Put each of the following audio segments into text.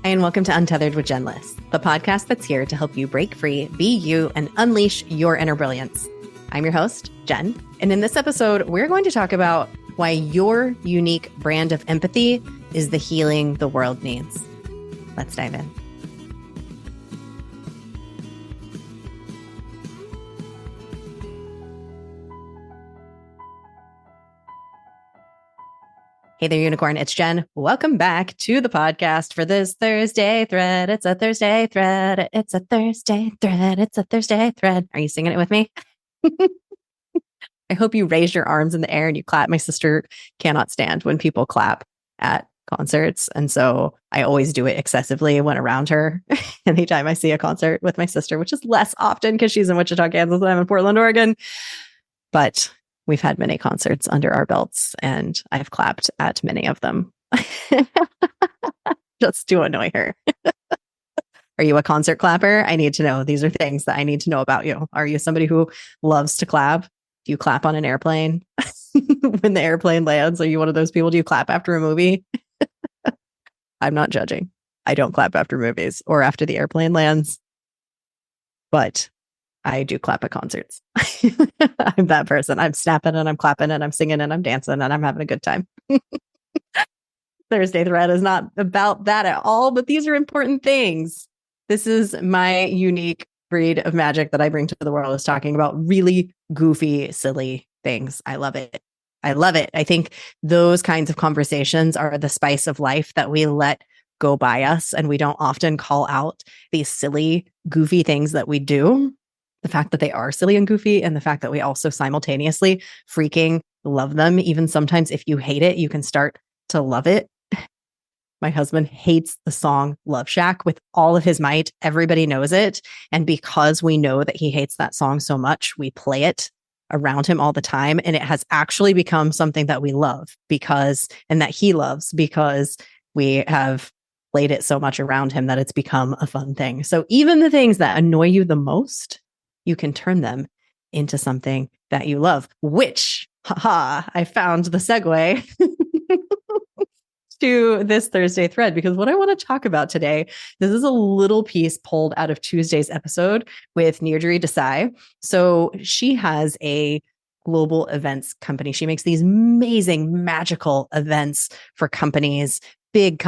And welcome to Untethered with Jen Liss, the podcast that's here to help you break free, be you, and unleash your inner brilliance. I'm your host, Jen, and in this episode, we're going to talk about why your unique brand of empathy is the healing the world needs. Let's dive in. Hey there, unicorn. It's Jen. Welcome back to the podcast for this Thursday thread. It's a Thursday thread. It's a Thursday thread. It's a Thursday thread. Are you singing it with me? I hope you raise your arms in the air and you clap. My sister cannot stand when people clap at concerts. And so I always do it excessively when around her. Anytime I see a concert with my sister, which is less often because she's in Wichita, Kansas, and I'm in Portland, Oregon. But we've had many concerts under our belts and I've clapped at many of them just to annoy her. Are you a concert clapper? I need to know. These are things that I need to know about you. Are you somebody who loves to clap? Do you clap on an airplane when the airplane lands? Are you one of those people? Do you clap after a movie? I'm not judging. I don't clap after movies or after the airplane lands, but I do clap at concerts. I'm that person. I'm snapping and I'm clapping and I'm singing and I'm dancing and I'm having a good time. Thursday thread is not about that at all, but these are important things. This is my unique breed of magic that I bring to the world, is talking about really goofy, silly things. I love it. I love it. I think those kinds of conversations are the spice of life that we let go by us, and we don't often call out these silly, goofy things that we do. The fact that they are silly and goofy, and the fact that we also simultaneously freaking love them. Even sometimes if you hate it, you can start to love it. My husband hates the song Love Shack with all of his might. Everybody knows it. And because we know that he hates that song so much, we play it around him all the time. And it has actually become something that we love and that he loves, because we have played it so much around him that it's become a fun thing. So even the things that annoy you the most, you can turn them into something that you love, which, I found the segue to this Thursday thread, because what I want to talk about today, this is a little piece pulled out of Tuesday's episode with Nirjary Desai. So she has a global events company. She makes these amazing, magical events for companies, big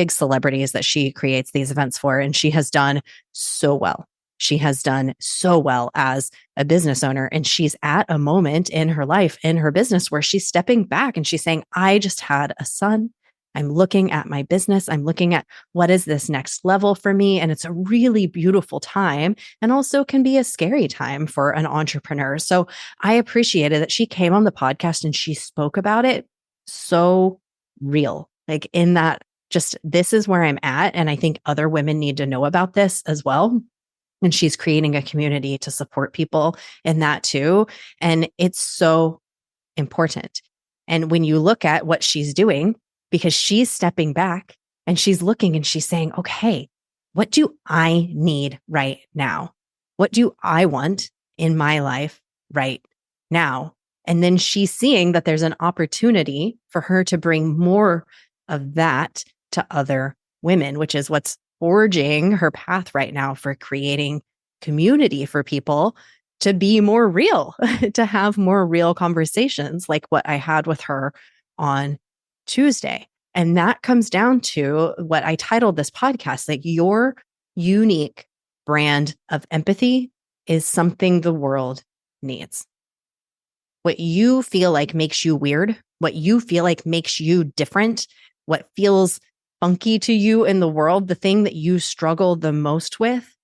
celebrities that she creates these events for. And she has done so well. She has done so well as a business owner. And she's at a moment in her life, in her business, where she's stepping back and she's saying, I just had a son. I'm looking at my business. I'm looking at what is this next level for me. And it's a really beautiful time, and also can be a scary time for an entrepreneur. So I appreciated that she came on the podcast and she spoke about it so real, like in that, just, this is where I'm at. And I think other women need to know about this as well. And she's creating a community to support people in that too. And it's so important. And when you look at what she's doing, because she's stepping back and she's looking and she's saying, okay, what do I need right now? What do I want in my life right now? And then she's seeing that there's an opportunity for her to bring more of that to other women, which is what's forging her path right now for creating community for people to be more real, to have more real conversations like what I had with her on Tuesday. And that comes down to what I titled this podcast, like your unique brand of empathy is something the world needs. What you feel like makes you weird, what you feel like makes you different, what feels funky to you in the world, the thing that you struggle the most with,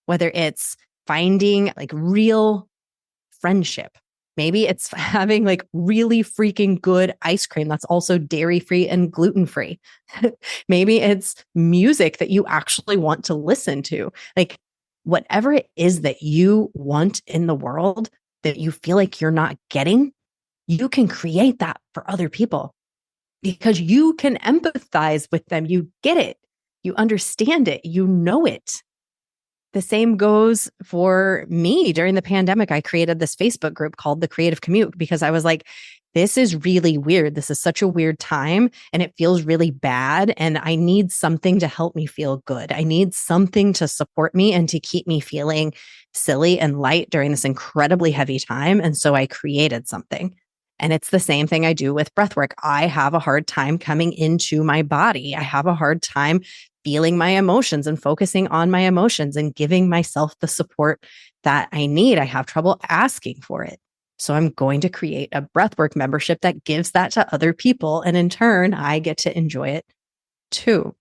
whether it's finding like real friendship. Maybe it's having like really freaking good ice cream that's also dairy-free and gluten-free. Maybe it's music that you actually want to listen to. Like whatever it is that you want in the world that you feel like you're not getting, you can create that for other people. Because you can empathize with them. You get it. You understand it. You know it. The same goes for me. During the pandemic, I created this Facebook group called The Creative Commute, because I was like, this is really weird. This is such a weird time and it feels really bad. And I need something to help me feel good. I need something to support me and to keep me feeling silly and light during this incredibly heavy time. And so I created something. And it's the same thing I do with breath work. I have a hard time coming into my body. I have a hard time feeling my emotions and focusing on my emotions and giving myself the support that I need. I have trouble asking for it. So I'm going to create a breathwork membership that gives that to other people. And in turn, I get to enjoy it too.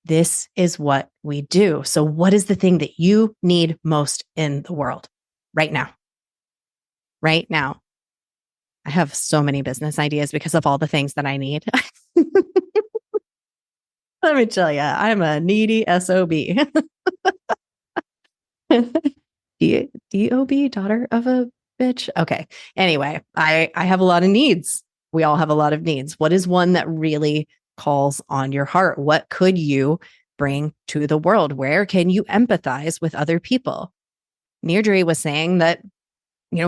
This is what we do. So what is the thing that you need most in the world right now? Right now. I have so many business ideas because of all the things that I need. Let me tell you, I'm a needy SOB. DOB, daughter of a bitch. Okay. Anyway, I have a lot of needs. We all have a lot of needs. What is one that really calls on your heart? What could you bring to the world? Where can you empathize with other people? Nirjary was saying that,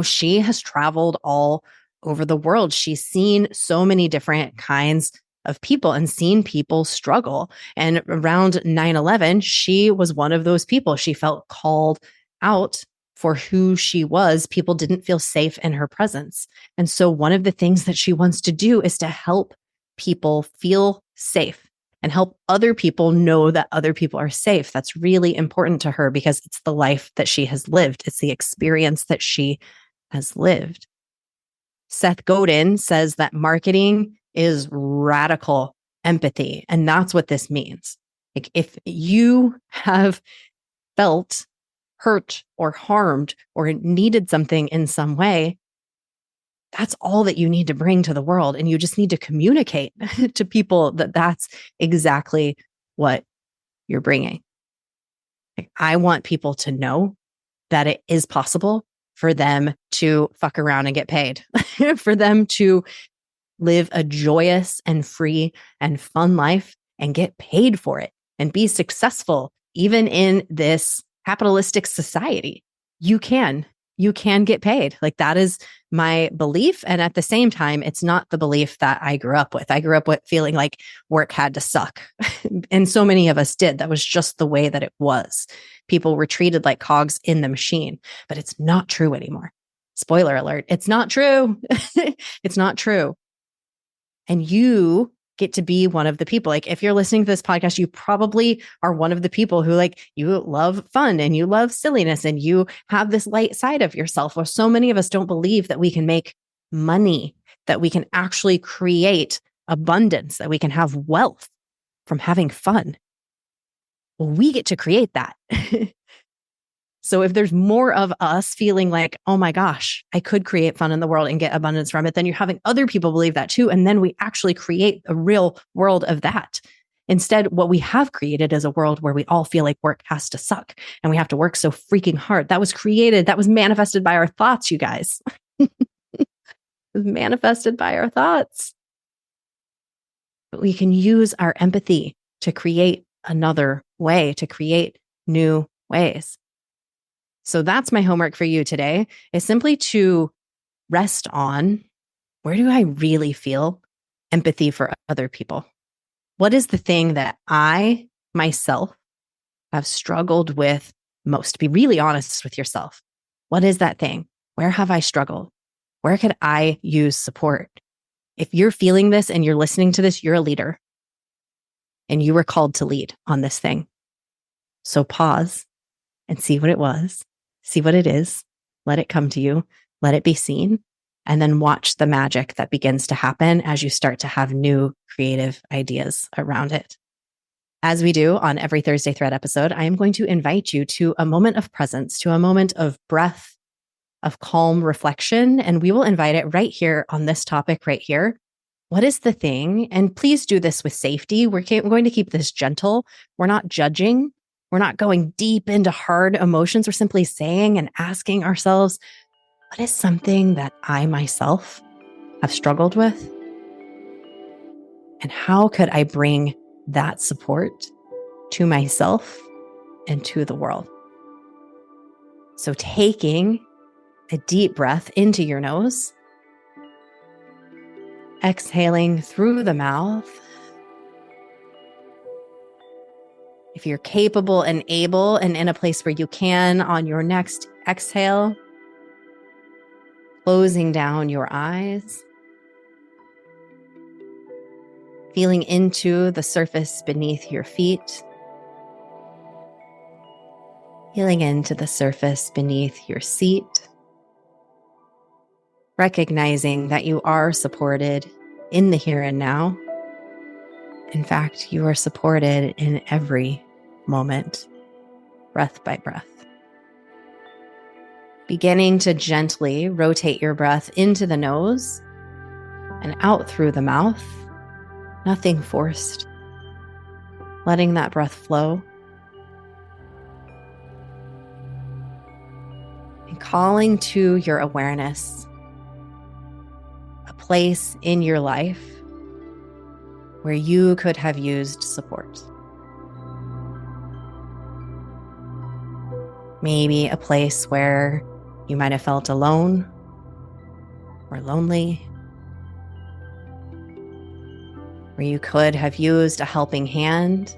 she has traveled all over the world. She's seen so many different kinds of people and seen people struggle. And around 9/11, she was one of those people. She felt called out for who she was. People didn't feel safe in her presence. And so one of the things that she wants to do is to help people feel safe and help other people know that other people are safe. That's really important to her because it's the life that she has lived. It's the experience that she has lived. Seth Godin says that marketing is radical empathy. And that's what this means. Like if you have felt hurt or harmed or needed something in some way, that's all that you need to bring to the world. And you just need to communicate to people that that's exactly what you're bringing. Like, I want people to know that it is possible for them to fuck around and get paid, for them to live a joyous and free and fun life and get paid for it and be successful, even in this capitalistic society. You can get paid. Like that is my belief. And at the same time, it's not the belief that I grew up with. I grew up with feeling like work had to suck. And so many of us did. That was just the way that it was. People were treated like cogs in the machine, but it's not true anymore. Spoiler alert. It's not true. It's not true. And you get to be one of the people. Like if you're listening to this podcast, you probably are one of the people who you love fun and you love silliness and you have this light side of yourself. Or so many of us don't believe that we can make money, that we can actually create abundance, that we can have wealth from having fun. Well, we get to create that. So if there's more of us feeling like, oh my gosh, I could create fun in the world and get abundance from it, then you're having other people believe that too. And then we actually create a real world of that. Instead, what we have created is a world where we all feel like work has to suck and we have to work so freaking hard. That was manifested by our thoughts, you guys. It was manifested by our thoughts. But we can use our empathy to create another way, to create new ways. So that's my homework for you today, is simply to rest on, where do I really feel empathy for other people? What is the thing that I myself have struggled with most? Be really honest with yourself. What is that thing? Where have I struggled? Where could I use support? If you're feeling this and you're listening to this, you're a leader and you were called to lead on this thing. So pause and see what it was. See what it is, let it come to you, let it be seen, and then watch the magic that begins to happen as you start to have new creative ideas around it. As we do on every Thursday Thread episode, I am going to invite you to a moment of presence, to a moment of breath, of calm reflection, and we will invite it right here on this topic right here. What is the thing? And please do this with safety. We're going to keep this gentle. We're not judging. We're not going deep into hard emotions. We're simply saying and asking ourselves, what is something that I myself have struggled with? And how could I bring that support to myself and to the world? So taking a deep breath into your nose exhaling through the mouth. If you're capable and able and in a place where you can, on your next exhale, closing down your eyes, feeling into the surface beneath your feet, feeling into the surface beneath your seat, recognizing that you are supported in the here and now. In fact, you are supported in every moment, breath by breath. Beginning to gently rotate your breath into the nose and out through the mouth, nothing forced. Letting that breath flow. And calling to your awareness a place in your life where you could have used support. Maybe a place where you might have felt alone or lonely, where you could have used a helping hand.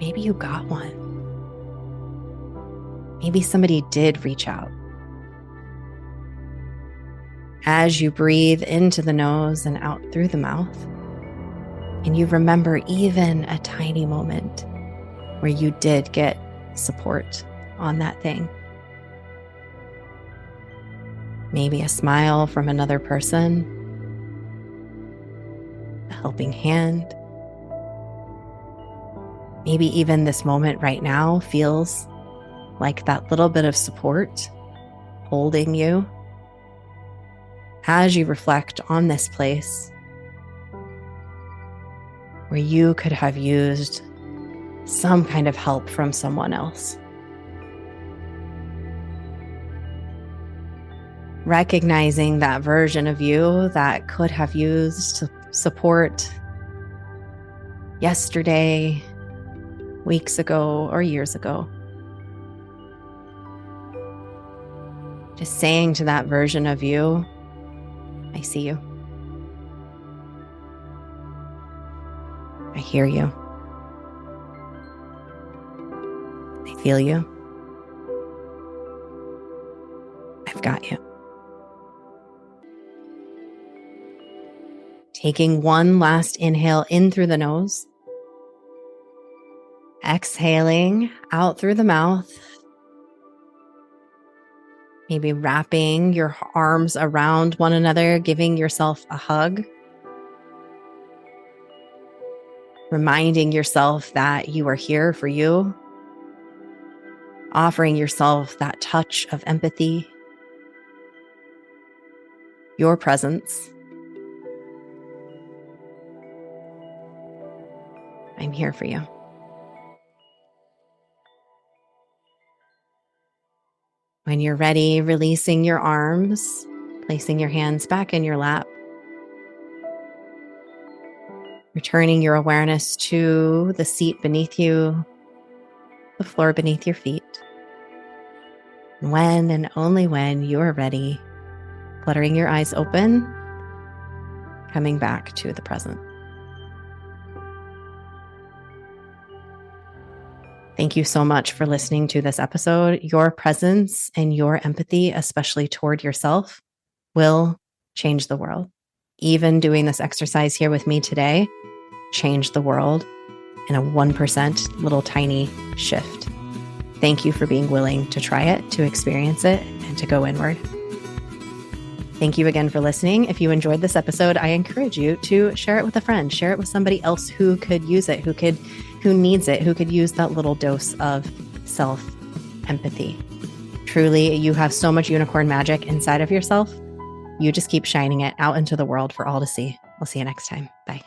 Maybe you got one. Maybe somebody did reach out. As you breathe into the nose and out through the mouth, and you remember even a tiny moment where you did get support on that thing. Maybe a smile from another person, a helping hand. Maybe even this moment right now feels like that little bit of support holding you. As you reflect on this place where you could have used some kind of help from someone else. Recognizing that version of you that could have used support yesterday, weeks ago, or years ago. Just saying to that version of you, I see you. I hear you. I feel you. I've got you. Taking one last inhale in through the nose. Exhaling out through the mouth. Maybe wrapping your arms around one another, giving yourself a hug. Reminding yourself that you are here for you. Offering yourself that touch of empathy. Your presence. I'm here for you. When you're ready, releasing your arms, placing your hands back in your lap. Returning your awareness to the seat beneath you, the floor beneath your feet. When and only when you are ready, fluttering your eyes open, coming back to the present. Thank you so much for listening to this episode. Your presence and your empathy, especially toward yourself, will change the world. Even doing this exercise here with me today changed the world in a 1% little tiny shift. Thank you for being willing to try it, to experience it, and to go inward. Thank you again for listening. If you enjoyed this episode, I encourage you to share it with a friend, share it with somebody else who could use it, who needs it, who could use that little dose of self-empathy. Truly, you have so much unicorn magic inside of yourself. You just keep shining it out into the world for all to see. We'll see you next time. Bye.